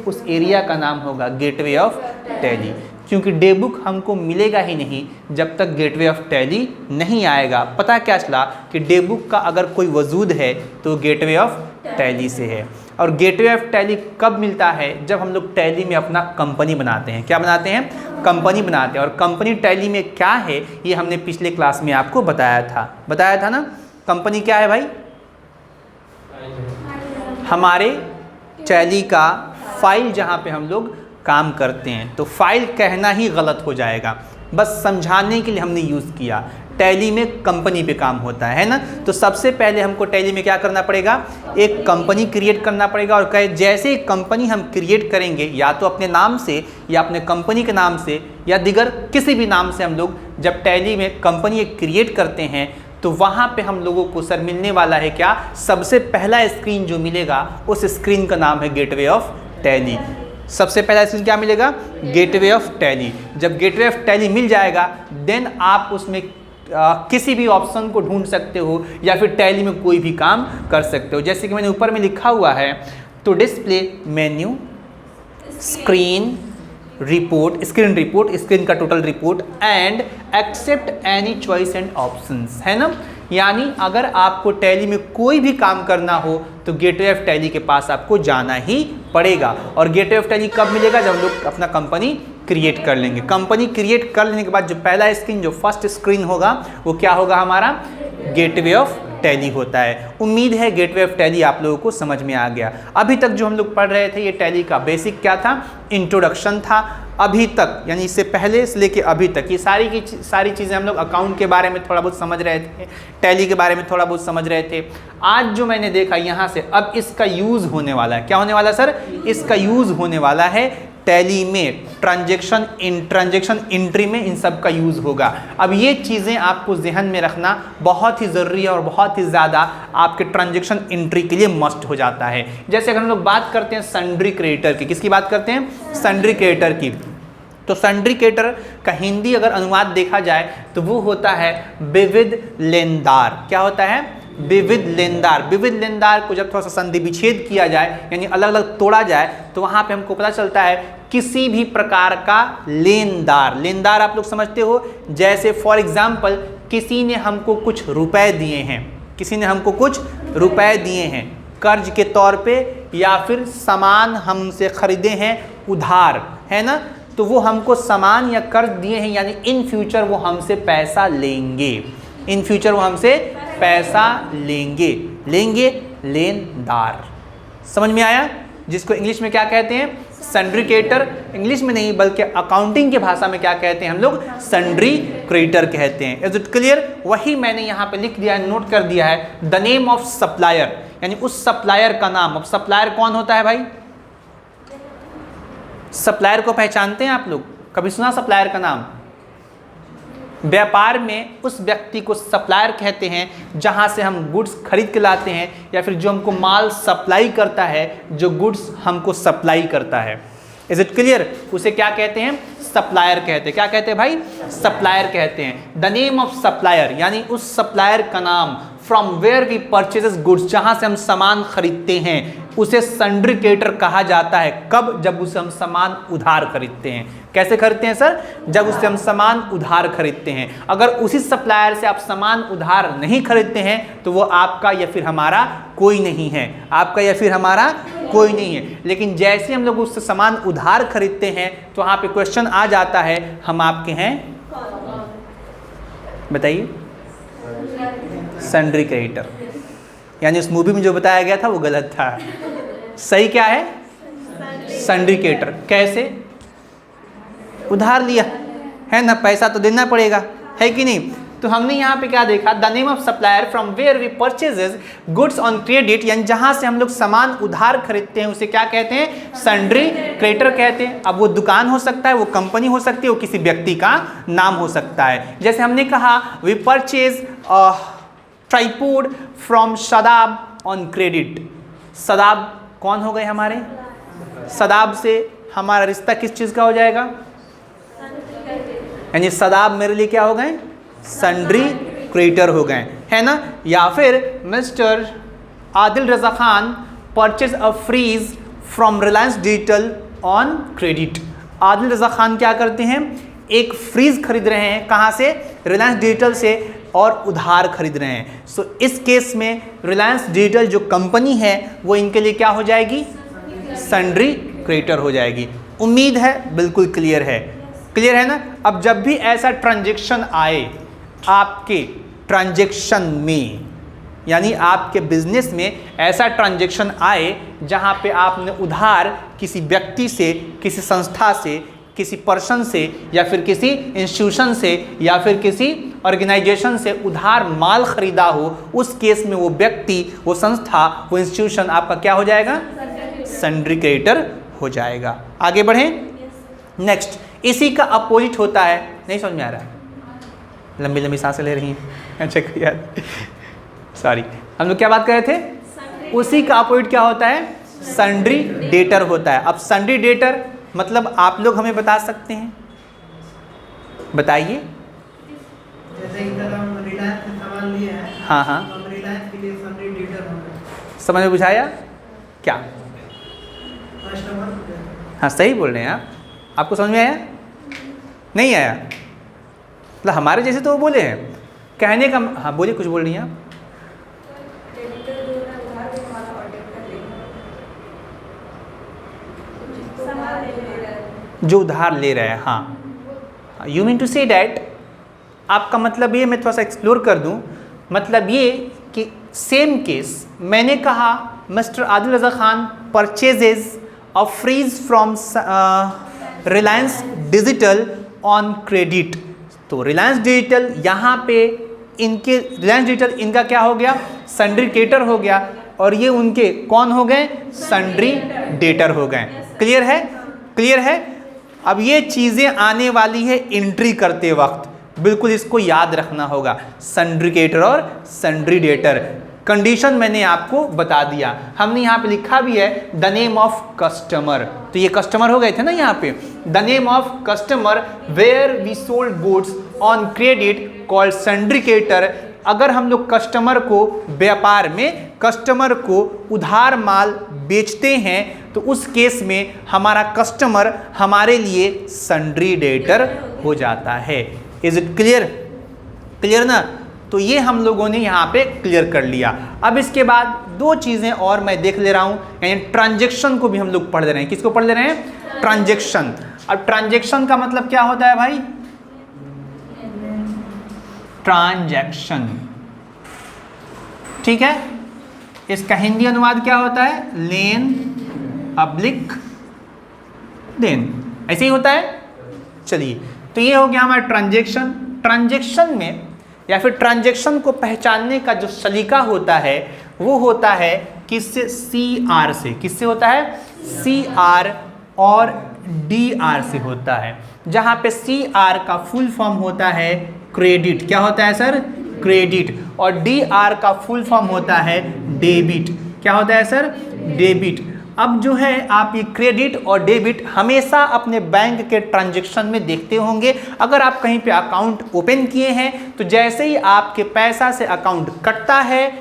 उस एरिया का नाम होगा गेटवे ऑफ टैली, क्योंकि डे बुक हमको मिलेगा ही नहीं जब तक गेटवे ऑफ टैली नहीं आएगा। पता क्या चला कि डे बुक का अगर कोई वजूद है तो गेटवे ऑफ टैली से है। और गेटवे ऑफ टैली कब मिलता है? जब हम लोग टैली में अपना कंपनी बनाते हैं। क्या बनाते हैं? कंपनी बनाते हैं। और कंपनी टैली में क्या है ये हमने पिछले क्लास में आपको बताया था ना। कंपनी क्या है भाई? हमारे टैली का फाइल जहाँ पे हम लोग काम करते हैं। तो फाइल कहना ही गलत हो जाएगा, बस समझाने के लिए हमने यूज़ किया। टैली में कंपनी पे काम होता है ना। तो सबसे पहले हमको टैली में क्या करना पड़ेगा? एक कंपनी क्रिएट करना पड़ेगा। और कहे जैसे कंपनी हम क्रिएट करेंगे, या तो अपने नाम से या अपने कंपनी के नाम से या दिगर किसी भी नाम से, हम लोग जब टैली में कंपनी क्रिएट करते हैं तो वहाँ पे हम लोगों को सर मिलने वाला है क्या? सबसे पहला स्क्रीन जो मिलेगा उस स्क्रीन का नाम है गेटवे ऑफ टैली। सबसे पहला स्क्रीन क्या मिलेगा? Gateway of tally. जब गेटवे ऑफ टैली मिल जाएगा देन आप उसमें किसी भी ऑप्शन को ढूंढ सकते हो या फिर टैली में कोई भी काम कर सकते हो। जैसे कि मैंने ऊपर में लिखा हुआ है, तो display menu screen report, screen का total report and accept any choice and options, है ना। यानी अगर आपको टैली में कोई भी काम करना हो तो गेटवे ऑफ टैली के पास आपको जाना ही पड़ेगा। और गेटवे ऑफ टैली कब मिलेगा? जब हम लोग अपना कंपनी क्रिएट कर लेंगे। कंपनी क्रिएट कर लेने के बाद जो पहला स्क्रीन, जो फर्स्ट स्क्रीन होगा वो क्या होगा? हमारा गेटवे ऑफ टैली होता है। उम्मीद है गेटवे ऑफ टैली आप लोगों को समझ में आ गया। अभी तक जो हम लोग पढ़ रहे थे ये टैली का बेसिक क्या था? इंट्रोडक्शन था। अभी तक यानी इससे पहले से लेके अभी तक ये सारी चीज़ें हम लोग अकाउंट के बारे में थोड़ा बहुत समझ रहे थे, टैली के बारे में थोड़ा बहुत समझ रहे थे। आज जो मैंने देखा यहाँ से अब इसका यूज़ होने वाला है। क्या होने वाला सर? इसका यूज़ होने वाला है टैली में, ट्रांजैक्शन एंट्री में इन सब का यूज़ होगा। अब ये चीज़ें आपको जहन में रखना बहुत ही ज़रूरी है और बहुत ही ज़्यादा आपके ट्रांजैक्शन एंट्री के लिए मस्ट हो जाता है। जैसे अगर हम लोग बात करते हैं सन्ड्री क्रेडिटर की, किसकी बात करते हैं? सन्ड्री क्रेडिटर की। तो सन्ड्री क्रेडिटर का हिंदी अगर अनुवाद देखा जाए तो वो होता है विविध लेनदार। क्या होता है? विविध लेनदार। विविध लेनदार को जब थोड़ा सा संधि विच्छेद किया जाए यानी अलग अलग तोड़ा जाए तो वहाँ पे हमको पता चलता है किसी भी प्रकार का लेनदार आप लोग समझते हो। जैसे फॉर एग्जाम्पल किसी ने हमको कुछ रुपए दिए हैं, कर्ज के तौर पे, या फिर सामान हमसे खरीदे हैं उधार, है ना। तो वो हमको सामान या कर्ज दिए हैं यानी इन फ्यूचर वो हमसे पैसा लेंगे। लेनदार। समझ में आया? जिसको इंग्लिश में क्या कहते हैं? Sundry creditor. इंग्लिश में नहीं बल्कि अकाउंटिंग की भाषा में क्या कहते हैं हम लोग? सन्ड्री क्रेडिटर कहते हैं। Is it clear? वही मैंने यहाँ पे लिख दिया है, नोट कर दिया है, द नेम ऑफ सप्लायर, यानी उस सप्लायर का नाम। अब सप्लायर कौन होता है भाई? सप्लायर को पहचानते हैं आप लोग? कभी सुना सप्लायर का नाम? व्यापार में उस व्यक्ति को सप्लायर कहते हैं जहां से हम गुड्स खरीद के लाते हैं, या फिर जो हमको माल सप्लाई करता है, जो गुड्स हमको सप्लाई करता है। Is it clear? उसे क्या कहते हैं? सप्लायर कहते हैं। क्या कहते हैं भाई? सप्लायर कहते हैं। द नेम ऑफ सप्लायर यानी उस सप्लायर का नाम, from where we purchases goods, जहां से हम सामान खरीदते हैं, उसे सन्ड्री क्रेडिटर कहा जाता है। कब? जब उसे हम सामान उधार खरीदते हैं। कैसे खरीदते हैं सर? जब उससे हम सामान उधार खरीदते हैं। अगर उसी सप्लायर से आप सामान उधार नहीं खरीदते हैं तो वो आपका या फिर हमारा कोई नहीं है। लेकिन जैसे हम लोग उससे सामान उधार खरीदते हैं तो वहाँ पे क्वेश्चन आ जाता है, हम आपके हैं? बताइए। Sundry creditor. यानी उस मूवी में जो बताया गया था वो गलत था। सही क्या है? Sundry creditor. कैसे? उधार लिया है ना, पैसा तो देना पड़ेगा, है कि नहीं। तो हमने यहाँ पे क्या देखा? The name of supplier from where we purchases goods on credit, यानी जहाँ से हम लोग सामान उधार खरीदते हैं उसे क्या कहते हैं? सन्ड्री क्रेडिटर कहते हैं। अब वो दुकान हो सकता है, वो कंपनी हो सकती है, वो किसी व्यक्ति का नाम हो सकता है। जैसे हमने कहा we purchase tripod from Shadab on credit. Shadab कौन हो गए हमारे? शदाब से हमारा रिश्ता किस चीज़ का हो जाएगा? यानी शदाब मेरे लिए क्या हो गए? सन्ड्री क्रेडिटर हो गए, है ना। या फिर mister Adil Raza Khan purchase a fridge from Reliance Digital on credit. Adil Raza Khan क्या करते हैं, एक फ्रीज खरीद रहे हैं, कहाँ से, रिलायंस डिजिटल से, और उधार खरीद रहे हैं। सो इस केस में रिलायंस डिजिटल जो कंपनी है वो इनके लिए क्या हो जाएगी, सन्ड्री क्रेडिटर हो जाएगी। उम्मीद है बिल्कुल क्लियर है, क्लियर है ना। अब जब भी ऐसा ट्रांजैक्शन आए आपके ट्रांजैक्शन में, यानी आपके बिजनेस में ऐसा ट्रांजैक्शन आए जहां पे आपने उधार किसी व्यक्ति से, किसी संस्था से, किसी पर्सन से, या फिर किसी इंस्टीट्यूशन से, या फिर किसी ऑर्गेनाइजेशन से उधार माल खरीदा हो, उस केस में वो व्यक्ति, वो संस्था, वो इंस्टीट्यूशन आपका क्या हो जाएगा, सन्ड्री क्रेडिटर हो जाएगा। आगे बढ़ें। नेक्स्ट, इसी का अपोजिट होता है, नहीं समझ में आ रहा है, लंबी लंबी सांसें ले रही हैं, अच्छा यार सॉरी, हम लोग क्या बात कर रहे थे, उसी का अपोजिट क्या होता है, सन्ड्री डेटर होता है। अब सन्ड्री डेटर मतलब आप लोग हमें बता सकते हैं, बताइए। जैसे इधर हम रिलायंस से सामान लिए हैं, हाँ हाँ, हम रिलायंस के लिए सन्ड्री डेटर होंगे। समझ में बुझाया क्या, कस्टमर, हाँ सही बोल रहे हैं आप, आपको समझ में आया, नहीं आया, मतलब हमारे जैसे तो वो बोले हैं, कहने का, हाँ बोलिए, कुछ बोल रही हैं आप। जो उधार ले रहे हैं, हाँ, you mean to say that, आपका मतलब ये, मैं थोड़ा सा एक्सप्लोर कर दूं, मतलब ये कि सेम केस, मैंने कहा Mr Adil Raza Khan purchases a fridge from Reliance Digital on credit. तो रिलायंस डिजिटल यहाँ पे इनके, रिलायंस डिजिटल इनका क्या हो गया, सन्ड्री क्रेडिटर हो गया, और ये उनके कौन हो गए, सन्ड्री डेटर हो गए। क्लियर है, क्लियर है। अब ये चीज़ें आने वाली है एंट्री करते वक्त, बिल्कुल इसको याद रखना होगा, सन्ड्री क्रेडिटर और सन्ड्री डेटर। कंडीशन मैंने आपको बता दिया, हमने यहाँ पे लिखा भी है द नेम ऑफ कस्टमर, तो ये कस्टमर हो गए थे ना यहाँ पे, the name of customer where we sold goods on credit called sundry creditor. अगर हम लोग कस्टमर को, व्यापार में कस्टमर को उधार माल बेचते हैं तो उस केस में हमारा कस्टमर हमारे लिए सन्ड्री डेटर हो जाता है। इज इट क्लियर, क्लियर ना। तो ये हम लोगों ने यहाँ पे क्लियर कर लिया। अब इसके बाद दो चीज़ें और मैं देख ले रहा हूँ, यानी ट्रांजैक्शन को भी हम लोग पढ़ ले रहे हैं। किसको पढ़ ले रहे हैं, ट्रांजैक्शन। अब ट्रांजैक्शन का मतलब क्या होता है भाई, ट्रांजैक्शन, ठीक है। इसका हिंदी अनुवाद क्या होता है, लेन अब्लिक देन, ऐसे ही होता है। चलिए, तो ये हो गया हमारा ट्रांजैक्शन। ट्रांजैक्शन में या फिर ट्रांजैक्शन को पहचानने का जो सलीका होता है वो होता है किससे, CR से। किससे होता है, CR और DR से होता है, जहाँ पे CR का फुल फॉर्म होता है क्रेडिट। क्या होता है सर, क्रेडिट। और DR का फुल फॉर्म होता है डेबिट। क्या होता है सर, डेबिट। अब जो है आप ये क्रेडिट और डेबिट हमेशा अपने बैंक के ट्रांजैक्शन में देखते होंगे। अगर आप कहीं पे अकाउंट ओपन किए हैं तो जैसे ही आपके पैसा से अकाउंट कटता है,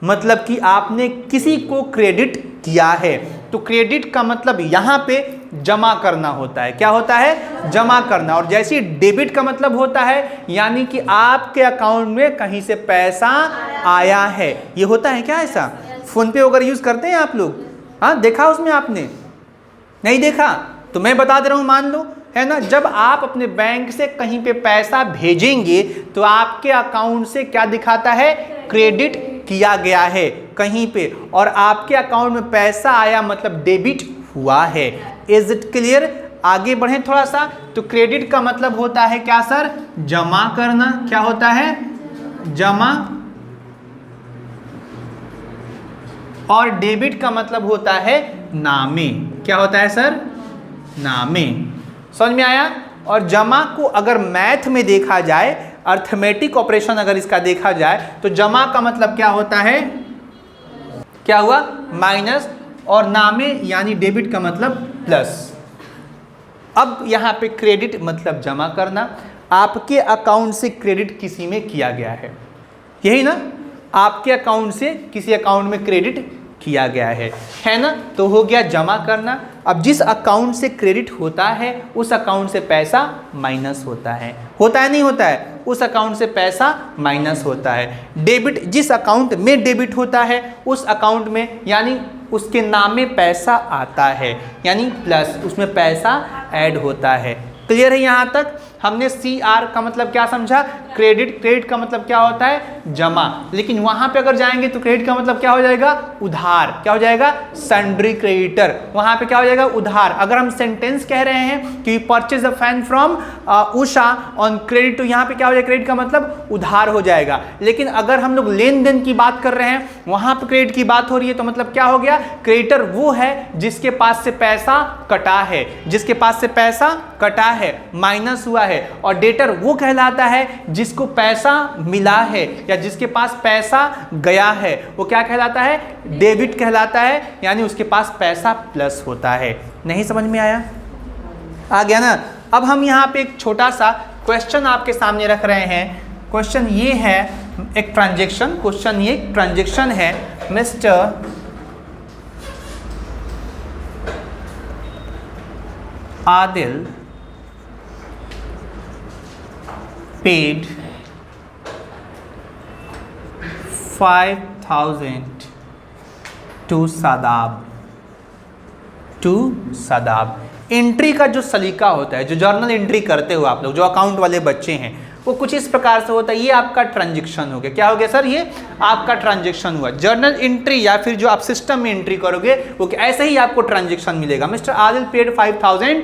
मतलब कि आपने किसी को क्रेडिट किया है, तो क्रेडिट का मतलब यहाँ पे जमा करना होता है। क्या होता है, जमा करना। और जैसे डेबिट का मतलब होता है यानी कि आपके अकाउंट में कहीं से पैसा आया है। ये होता है क्या ऐसा, फोन पे अगर यूज करते हैं आप लोग, हाँ देखा उसमें आपने, नहीं देखा तो मैं बता दे रहा हूँ, मान लो है ना, जब आप अपने बैंक से कहीं पे पैसा भेजेंगे तो आपके अकाउंट से क्या दिखाता है, क्रेडिट किया गया है कहीं पे, और आपके अकाउंट में पैसा आया मतलब डेबिट हुआ है। Is it clear. आगे बढ़ें थोड़ा सा। तो क्रेडिट का मतलब होता है क्या सर, जमा करना। क्या होता है, जमा। और डेबिट का मतलब होता है नामे। क्या होता है सर, नामे। समझ में आया। और जमा को अगर मैथ में देखा जाए, अर्थमेटिक ऑपरेशन अगर इसका देखा जाए, तो जमा का मतलब क्या होता है, क्या हुआ, माइनस, और नामे यानी डेबिट का मतलब प्लस। अब यहाँ पे क्रेडिट मतलब जमा करना। आपके अकाउंट से क्रेडिट किसी में किया गया है, यही ना, आपके अकाउंट से किसी अकाउंट में क्रेडिट किया गया है ना। तो हो गया जमा करना। अब जिस अकाउंट से क्रेडिट होता है उस अकाउंट से पैसा माइनस होता है नहीं होता है, उस अकाउंट से पैसा माइनस होता है। डेबिट जिस अकाउंट में डेबिट होता है उस अकाउंट में यानी उसके नाम में पैसा आता है यानी प्लस, उसमें पैसा ऐड होता है। क्लियर है यहाँ तक? हमने CR का मतलब क्या समझा? क्रेडिट का मतलब क्या होता है? जमा। लेकिन वहां पे अगर जाएंगे तो क्रेडिट का मतलब क्या हो जाएगा? उधार। क्या हो जाएगा? Sundry creditor. वहां पे क्या हो जाएगा? उधार। अगर हम सेंटेंस कह रहे हैं कि purchase a fan from Usha on credit, तो यहाँ पे क्या हो जाएगा? क्रेडिट का मतलब उधार हो जाएगा। लेकिन अगर हम लोग लेन देन की बात कर रहे हैं, वहां पे क्रेडिट की बात हो रही है, तो मतलब क्या हो गया? क्रेडिटर वो है जिसके पास से पैसा कटा है, जिसके पास से पैसा कटा है, माइनस हुआ है। और डेटर वो कहलाता है जिसको पैसा मिला है या जिसके पास पैसा गया है, वो क्या कहलाता है? डेबिट कहलाता है, यानी उसके पास पैसा प्लस होता है। नहीं समझ में आया? आ गया ना? अब हम यहां पे एक छोटा सा क्वेश्चन आपके सामने रख रहे हैं। क्वेश्चन ये है, एक ट्रांजैक्शन, क्वेश्चन ये एक ट्रांजैक्शन है। Mister Adil paid 5,000 to Sadab। Entry का जो सलीका होता है, जो जर्नल एंट्री करते हो आप लोग, जो अकाउंट वाले बच्चे हैं, वो कुछ इस प्रकार से होता है। ये आपका ट्रांजैक्शन हो गया। क्या हो गया सर? ये आपका ट्रांजैक्शन हुआ। जर्नल एंट्री या फिर जो आप सिस्टम में एंट्री करोगे वो ऐसे ही आपको ट्रांजैक्शन मिलेगा। मिस्टर आदिल पेड 5,000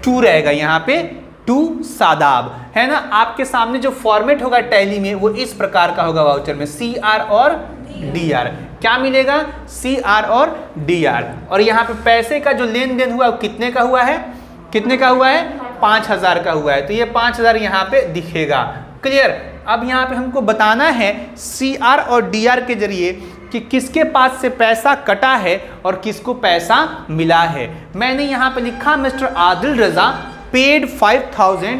टू रहेगा यहाँ पे, टू सादाब, है ना। आपके सामने जो फॉर्मेट होगा टैली में वो इस प्रकार का होगा वाउचर में, CR और DR। क्या मिलेगा? CR और DR। और यहाँ पे पैसे का जो लेन देन हुआ वो कितने का हुआ है? कितने का हुआ है? 5,000 का हुआ है। तो ये 5,000 यहाँ पे दिखेगा। क्लियर? अब यहाँ पे हमको बताना है CR और DR के जरिए कि किसके पास से पैसा कटा है और किसको पैसा मिला है। मैंने यहाँ पे लिखा Mr Adil Raza paid 5,000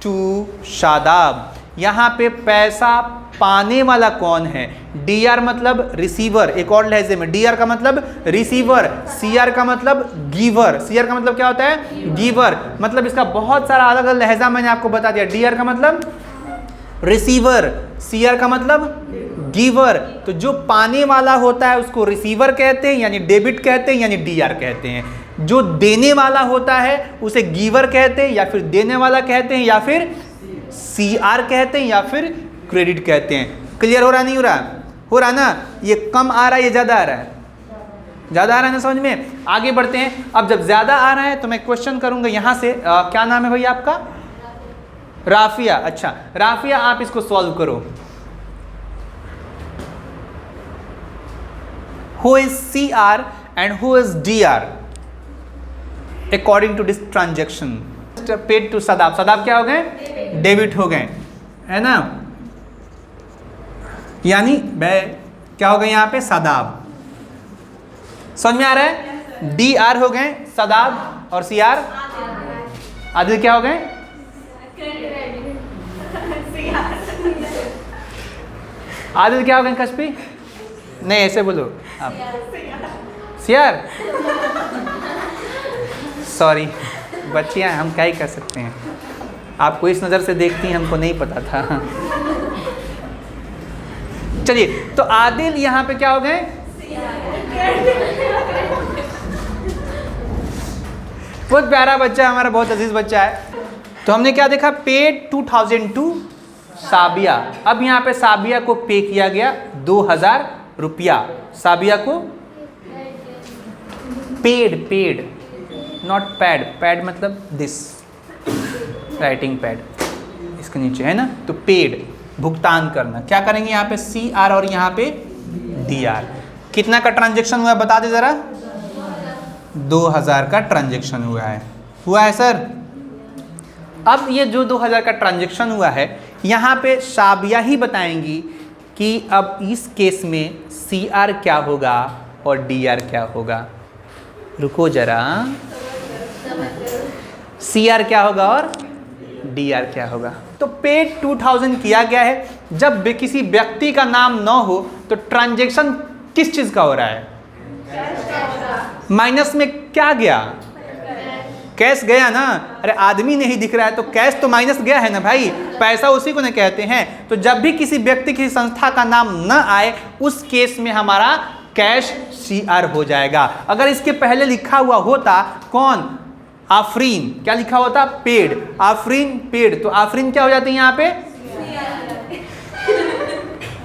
to Shadab. यहाँ पे पैसा पाने वाला कौन है? DR मतलब रिसीवर। एक और लहजे में DR का मतलब रिसीवर, CR का मतलब गिवर। CR का मतलब क्या होता है? गिवर। मतलब इसका बहुत सारा अलग अलग लहजा मैंने आपको बता दिया। DR का मतलब रिसीवर, CR का मतलब गिवर। तो जो पाने वाला होता है उसको रिसीवर कहते हैं यानी डेबिट कहते हैं यानी DR कहते हैं। जो देने वाला होता है उसे गिवर कहते हैं या फिर देने वाला कहते हैं या फिर CR कहते हैं या फिर क्रेडिट कहते हैं। क्लियर हो रहा नहीं हो रहा? हो रहा ना? ये कम आ रहा है, ये ज़्यादा आ रहा है? ज़्यादा आ रहा है ना समझ में? आगे बढ़ते हैं। अब जब ज़्यादा आ रहा है तो मैं क्वेश्चन करूँगा यहाँ से। क्या नाम है भैया आपका? राफिया। अच्छा राफिया, आप इसको सॉल्व करो। Who is CR and who is DR according to this transaction? Paid to Sadab। सदाब क्या हो गए? डेबिट हो गए, है ना। यानी क्या हो गए यहाँ पे? सदाब। समझ में आ रहा है? DR हो गए सदाब और CR आदिल क्या हो गए? आदिल क्या हो गए? कशपी नहीं, ऐसे बोलो आप। CR। सॉरी बच्चियां, हम क्या ही कर सकते हैं। आपको इस नज़र से देखती हैं, हमको नहीं पता था। चलिए, तो आदिल यहाँ पे क्या हो गए? बहुत प्यारा बच्चा, हमारा बहुत अजीज बच्चा है। तो हमने क्या देखा? पेड 2,000 टू साबिया। अब यहाँ पे साबिया को पे किया गया 2,000 रुपया। साबिया को पेड नॉट पैड मतलब दिस राइटिंग पैड इसके नीचे, है ना। तो पेड भुगतान करना। क्या करेंगे यहाँ पे? CR और यहाँ पे DR। कितना का ट्रांजैक्शन हुआ है बता दे जरा? 2,000 का ट्रांजैक्शन हुआ है सर। अब ये जो 2,000 का ट्रांजैक्शन हुआ है, यहाँ पे साबिया ही बताएंगी कि अब इस केस में CR क्या होगा और DR क्या होगा। रुको जरा, CR क्या होगा और DR क्या होगा। तो पेड 2,000 किया गया है। जब किसी व्यक्ति का नाम न हो तो ट्रांजैक्शन किस चीज़ का हो रहा है? माइनस में क्या गया? कैश गया ना। अरे आदमी नहीं दिख रहा है तो कैश तो माइनस गया है ना भाई, पैसा उसी को ना कहते हैं। तो जब भी किसी व्यक्ति किसी संस्था का नाम न आए उस केस में हमारा कैश CR हो जाएगा। अगर इसके पहले लिखा हुआ होता कौन? आफरीन, क्या लिखा होता? पेड, आफरीन पेड, तो आफरीन क्या हो जाती है यहाँ पे?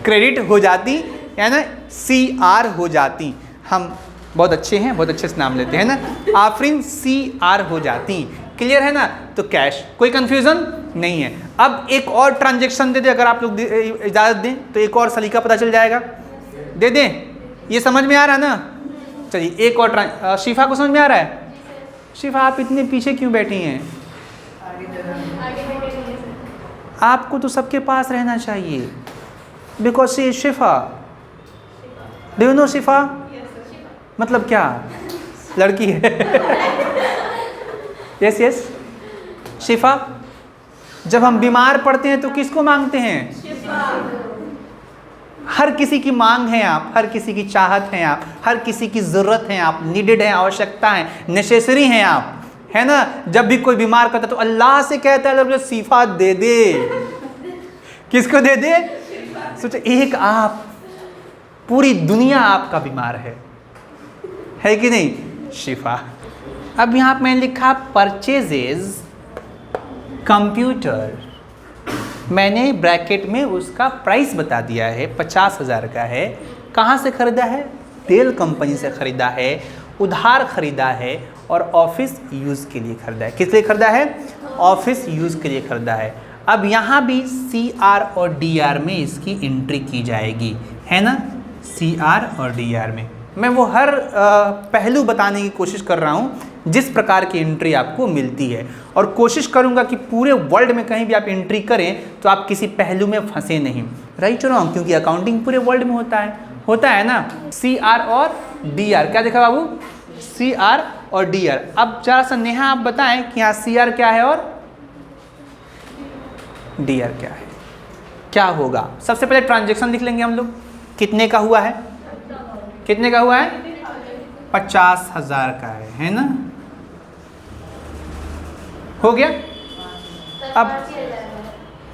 क्रेडिट हो जाती है ना, CR हो जाती। हम बहुत अच्छे हैं, बहुत अच्छे से नाम लेते हैं ना, आफरीन CR हो जाती। क्लियर है ना? तो कैश, कोई कंफ्यूजन नहीं है। अब एक और ट्रांजैक्शन दे दे, अगर आप लोग इजाज़त दें तो एक और सलीका पता चल जाएगा। दे दें? ये समझ में आ रहा है ना? चलिए एक और शिफा को समझ में आ रहा है? शिफा आप इतने पीछे क्यों बैठी हैं? आपको तो सबके पास रहना चाहिए, because she Shifa. Do you know शिफा मतलब क्या? लड़की है। यस यस शिफा। जब हम बीमार पड़ते हैं तो किसको मांगते हैं? हर किसी की मांग है आप, हर किसी की चाहत है आप, हर किसी की ज़रूरत है आप, नीडेड है, आवश्यकता है, नेसेसरी हैं आप, है ना? जब भी कोई बीमार करता है तो अल्लाह से कहता है शिफा दे दे। किसको दे दे? सोचो, एक आप, पूरी दुनिया आपका बीमार है कि नहीं? शिफा। अब यहाँ पे मैंने लिखा परचेजेज कंप्यूटर, मैंने ब्रैकेट में उसका प्राइस बता दिया है, 50,000 का है। कहाँ से ख़रीदा है? डेल कंपनी से ख़रीदा है, उधार ख़रीदा है और ऑफिस यूज़ के लिए ख़रीदा है। किस लिए ख़रीदा है? ऑफिस यूज़ के लिए ख़रीदा है। अब यहाँ भी CR और DR में इसकी एंट्री की जाएगी, है ना? CR और DR में मैं वो हर पहलू बताने की कोशिश कर रहा हूँ जिस प्रकार की एंट्री आपको मिलती है, और कोशिश करूँगा कि पूरे वर्ल्ड में कहीं भी आप एंट्री करें तो आप किसी पहलू में फंसे नहीं। राइट और रॉन्ग? क्योंकि अकाउंटिंग पूरे वर्ल्ड में होता है ना। CR और DR, क्या देखा बाबू? CR और DR। अब जरा सा नेहा आप बताएं कि यहाँ CR क्या है और DR क्या है, क्या होगा? सबसे पहले ट्रांजेक्शन लिख लेंगे हम लोग। कितने का हुआ है? कितने का हुआ है? 50,000 का है ना? हो गया। अब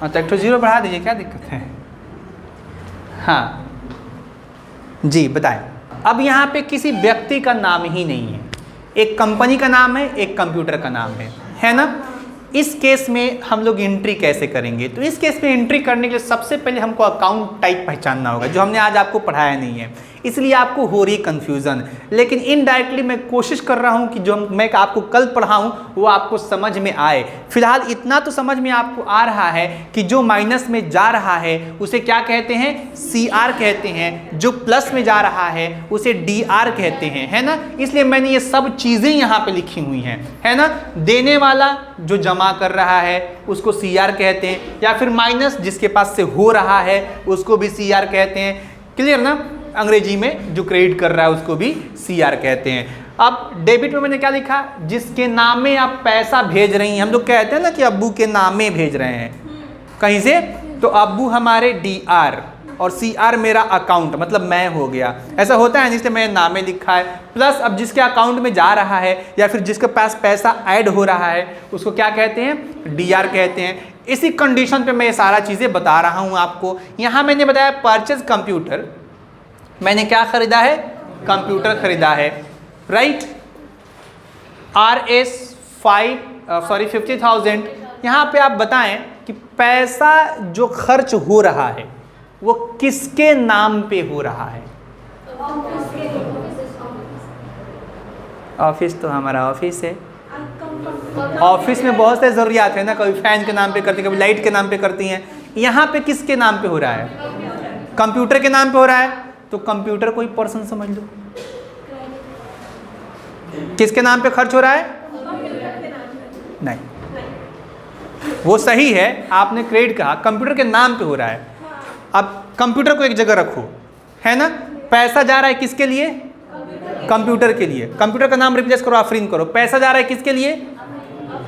हाँ तो एक तो 0 बढ़ा दीजिए, क्या दिक्कत है? हाँ जी बताएं। अब यहाँ पे किसी व्यक्ति का नाम ही नहीं है, एक कंपनी का नाम है, एक कंप्यूटर का नाम है ना? इस केस में हम लोग एंट्री कैसे करेंगे? तो इस केस में एंट्री करने के लिए सबसे पहले हमको अकाउंट टाइप पहचानना होगा, जो हमने आज आपको पढ़ाया नहीं है, इसलिए आपको हो रही कन्फ्यूज़न। लेकिन इनडायरेक्टली मैं कोशिश कर रहा हूं कि जो मैं आपको कल पढ़ाऊं वो आपको समझ में आए। फिलहाल इतना तो समझ में आपको आ रहा है कि जो माइनस में जा रहा है उसे क्या कहते हैं? CR कहते हैं। जो प्लस में जा रहा है उसे DR कहते हैं, है ना? इसलिए मैंने ये सब चीज़ें यहाँ पे लिखी हुई हैं, है ना? देने वाला जो जमा कर रहा है उसको CR कहते हैं, या फिर माइनस जिसके पास से हो रहा है उसको भी CR कहते हैं। क्लियर ना? अंग्रेजी में जो क्रेडिट कर रहा है उसको भी CR कहते हैं। अब डेबिट में मैंने क्या लिखा? जिसके नाम में आप पैसा भेज रही हैं। हम लोग कहते हैं ना कि अब्बू के नाम में भेज रहे हैं कहीं से, तो अब्बू हमारे DR और CR मेरा अकाउंट, मतलब मैं हो गया। ऐसा होता है जिससे मैंने नामे लिखा है। प्लस अब जिसके अकाउंट में जा रहा है या फिर जिसके पास पैसा ऐड हो रहा है उसको क्या कहते हैं? DR कहते हैं। इसी कंडीशन पे मैं ये सारा चीज़ें बता रहा हूँ आपको। यहाँ मैंने बताया परचेज कंप्यूटर, मैंने क्या खरीदा है? कंप्यूटर खरीदा है, राइट? RS 50,000। यहाँ पे आप बताएं कि पैसा जो खर्च हो रहा है वो किसके नाम पे हो रहा है? ऑफिस तो हमारा ऑफिस है। ऑफिस में बहुत से ज़रूरियात है ना, कभी फैन के नाम पे करती हैं, कभी लाइट के नाम पे करती हैं। यहाँ पे किसके नाम पे हो रहा है? कंप्यूटर के नाम पे हो रहा है। तो कंप्यूटर कोई पर्सन समझ लो, किसके नाम पे खर्च हो रहा है? नहीं, वो सही है, आपने क्रेडिट कहा, कंप्यूटर के नाम पे हो रहा है। अब कंप्यूटर को एक जगह रखो, है ना? पैसा जा रहा है किसके लिए? कंप्यूटर के लिए। कंप्यूटर का नाम रिप्लेस करो, आफरीन करो। पैसा जा रहा है किसके लिए?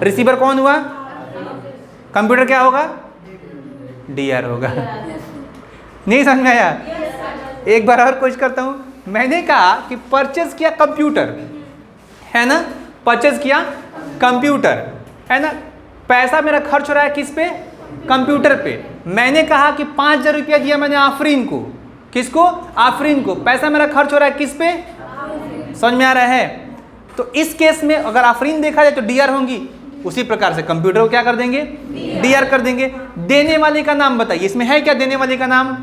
रिसीवर कौन हुआ? कंप्यूटर क्या होगा? DR होगा। नहीं समझ आया? एक बार और कोशिश करता हूँ। मैंने कहा कि परचेज किया कंप्यूटर, है ना, परचेज किया कंप्यूटर, है ना, पैसा मेरा खर्च हो रहा है किस पे, कंप्यूटर पे। मैंने कहा कि 5,000 रुपया दिया मैंने आफरीन को, किसको, आफरीन को, पैसा मेरा खर्च हो रहा है किस पे, समझ में आ रहा है। तो इस केस में अगर आफरीन देखा जाए तो डीआर होंगी, उसी प्रकार से कंप्यूटर को क्या कर देंगे, डीआर कर देंगे। देने वाले का नाम बताइए, इसमें है क्या देने वाले का नाम,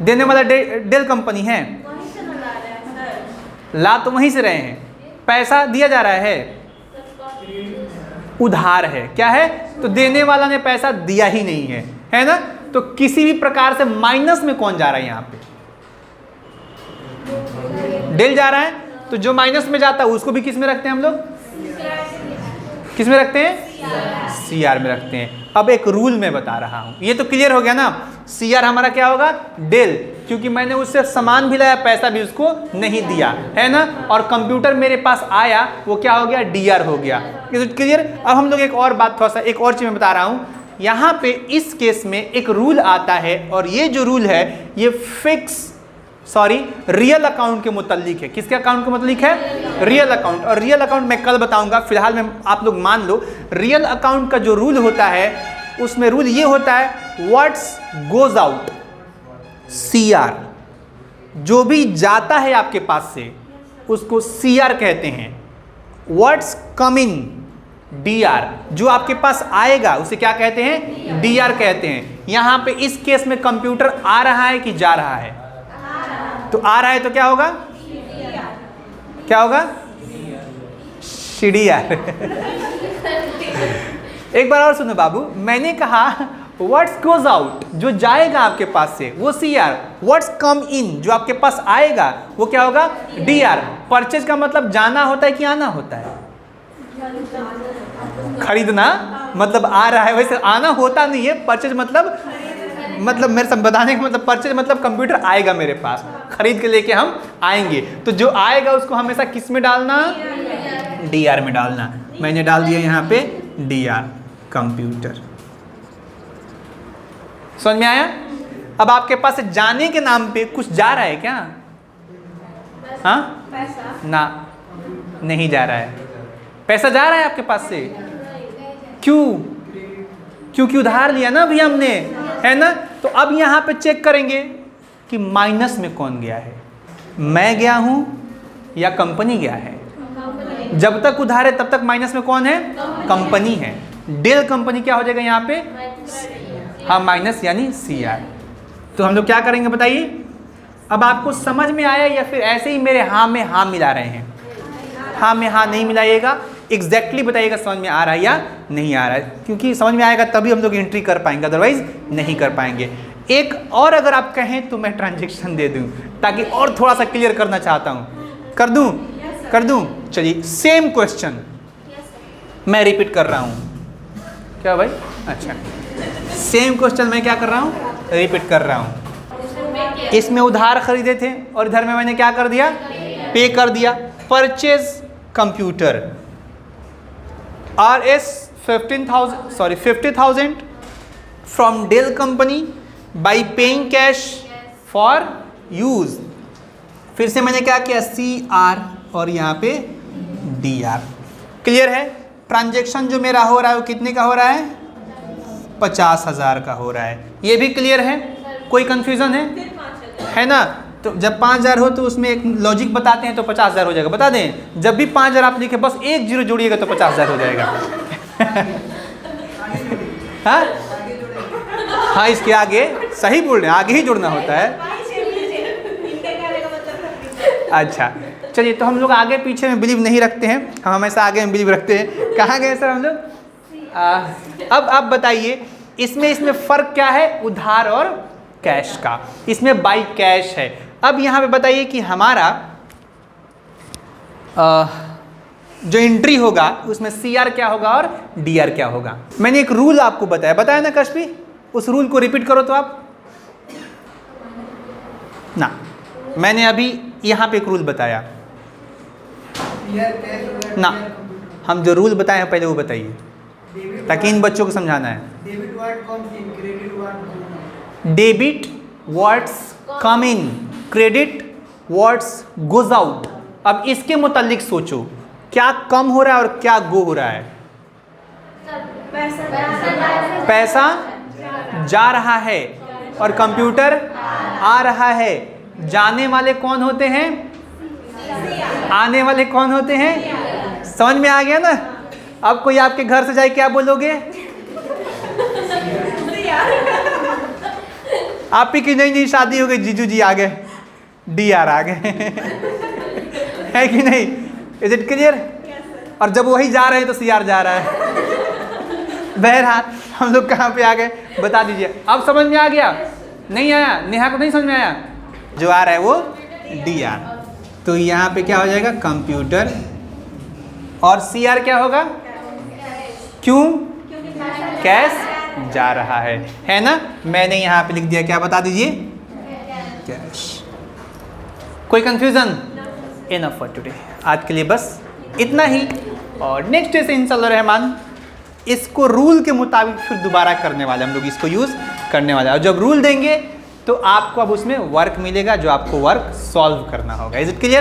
देने वाला डेल कंपनी है, ला तो वहीं से रहे हैं, पैसा दिया जा रहा है, उधार है, क्या है, तो देने वाला ने पैसा दिया ही नहीं है ना। तो किसी भी प्रकार से माइनस में कौन जा रहा है, यहां पे डेल जा रहा है, तो जो माइनस में जाता है उसको भी किस में रखते हैं हम लोग, किस में रखते हैं, सीआर में रखते हैं। अब एक रूल मैं बता रहा हूं, ये तो क्लियर हो गया ना, सीआर हमारा क्या होगा, डेल, क्योंकि मैंने उससे सामान भी लाया, पैसा भी उसको नहीं दिया, है ना, और कंप्यूटर मेरे पास आया, वो क्या हो गया, डीआर हो गया। ये तो क्लियर। अब हम लोग एक और बात, थोड़ा सा एक और चीज मैं बता रहा हूं, यहां पे इस केस में एक रूल आता है, और ये जो रूल है ये रियल अकाउंट के मुतालिक है। किसके अकाउंट के मुतालिक है, रियल अकाउंट। और रियल अकाउंट मैं कल बताऊंगा, फिलहाल में आप लोग मान लो रियल अकाउंट का जो रूल होता है, उसमें रूल ये होता है, व्हाट्स गोज आउट सीआर, जो भी जाता है आपके पास से उसको सीआर कहते हैं। व्हाट्स कम इन डीआर, जो आपके पास आएगा उसे क्या कहते हैं, डीआर कहते हैं। यहां पे इस केस में कंप्यूटर आ रहा है कि जा रहा है, तो आ रहा है तो क्या होगा, क्या होगा, सीडीआर। एक बार और सुनो बाबू, मैंने कहा व्हाट्स गोज आउट, जो जाएगा आपके पास से वो सीआर, व्हाट्स कम इन, जो आपके पास आएगा वो क्या होगा, डीआर। परचेज का मतलब जाना होता है कि आना होता है, खरीदना मतलब आ रहा है, वैसे आना होता नहीं है। परचेज मतलब मेरे सब बताने का मतलब, परचेज मतलब कंप्यूटर आएगा मेरे पास, खरीद के लेके हम आएंगे, तो जो आएगा उसको हमेशा किस में डालना, डीआर में डालना। मैंने डाल दिया यहाँ पे डीआर कंप्यूटर, समझ में आया। अब आपके पास से जाने के नाम पे कुछ जा रहा है क्या, हाँ, ना, नहीं जा रहा है, पैसा जा रहा है आपके पास से, क्यों, क्योंकि उधार लिया ना अभी हमने, है ना। तो अब यहाँ पे चेक करेंगे कि माइनस में कौन गया है, मैं गया हूँ या कंपनी गया है। जब तक उधार है तब तक माइनस में कौन है, कंपनी है। डेल कंपनी क्या हो जाएगा यहाँ पे, हाँ, माइनस यानी सीआर। तो हम लोग क्या करेंगे बताइए। अब आपको समझ में आया या फिर ऐसे ही मेरे हाँ में हाँ मिला रहे हैं, हाँ में हाँ नहीं मिलाइएगा, एग्जैक्टली बताइएगा समझ में आ रहा है या नहीं आ रहा है, क्योंकि समझ में आएगा तभी हम लोग एंट्री कर पाएंगे, अदरवाइज नहीं कर पाएंगे। एक और अगर आप कहें तो मैं ट्रांजेक्शन दे दूं, ताकि और थोड़ा सा क्लियर करना चाहता हूं, कर दूं, कर दूं। चलिए सेम क्वेश्चन मैं रिपीट कर रहा हूं, क्या भाई, अच्छा, सेम क्वेश्चन मैं क्या कर रहा हूं, रिपीट कर रहा हूं। इसमें उधार खरीदे थे और इधर में मैंने क्या कर दिया, पे कर दिया। Purchase computer RS 50,000 from Dell accompany by paying cash for use. फिर से मैंने क्या किया, CR और यहाँ पे DR। क्लियर है। ट्रांजेक्शन जो मेरा हो रहा है वो कितने का हो रहा है, 50,000 का हो रहा है। ये भी क्लियर है, कोई कंफ्यूजन है ना। तो जब 5,000 हो तो उसमें एक लॉजिक बताते हैं, तो 50,000 हो जाएगा। बता दें, जब भी 5,000 आप लिखे बस एक जीरो जोड़िएगा तो 50,000 हो जाएगा। हाँ हाँ, इसके आगे सही बोल रहे हैं, आगे ही जोड़ना होता है। अच्छा चलिए, तो हम लोग आगे पीछे में बिलीव नहीं रखते हैं, हम हमेशा आगे में बिलीव रखते हैं। कहाँ गए सर हम लोग। अब आप बताइए, इसमें फ़र्क क्या है उधार और कैश का। इसमें बाई कैश है। अब यहाँ पे बताइए कि हमारा जो एंट्री होगा उसमें CR क्या होगा और DR क्या होगा। मैंने एक रूल आपको बताया ना कश्मी, उस रूल को रिपीट करो तो आप ना। मैंने अभी यहाँ पे एक रूल बताया ना, हम जो रूल बताए हैं पहले वो बताइए, ताकि इन बच्चों को समझाना है। डेबिट व्हाट्स कम इन, क्रेडिट व्हाट्स गोज आउट। अब इसके मुतालिक सोचो, क्या कम हो रहा है और क्या गो हो रहा है? पैसा जा रहा है और कंप्यूटर आ रहा है। जाने वाले कौन होते हैं? आने वाले कौन होते हैं? समझ में आ गया ना? अब कोई आपके घर से जाए क्या बोलोगे? आप ही की नई नई शादी हो गई, जीजू जी आ गए, DR आ गए है कि नहीं? Is it clear? और जब वही जा रहे हैं तो CR जा रहा है। बहरहाल हम लोग कहाँ पे आ गए बता दीजिए। अब समझ में आ गया? नहीं आया? नेहा को नहीं समझ में आया? जो आ रहा है वो DR। तो यहाँ पे क्या हो जाएगा? कंप्यूटर। और CR क्या होगा? क्यों? कैश जा रहा है ना? मैंने यहाँ पे लिख दिया, क्या बता दीजिए? कैश। कोई कंफ्यूजन? Enough for today. आज के लिए बस इतना ही। और नेक्स्ट डे से इंशाल्लाह रहमान इसको रूल के मुताबिक फिर दोबारा करने वाले हम लोग, इसको यूज़ करने वाले। और जब रूल देंगे तो आपको अब उसमें वर्क मिलेगा, जो आपको वर्क सॉल्व करना होगा। Is it clear?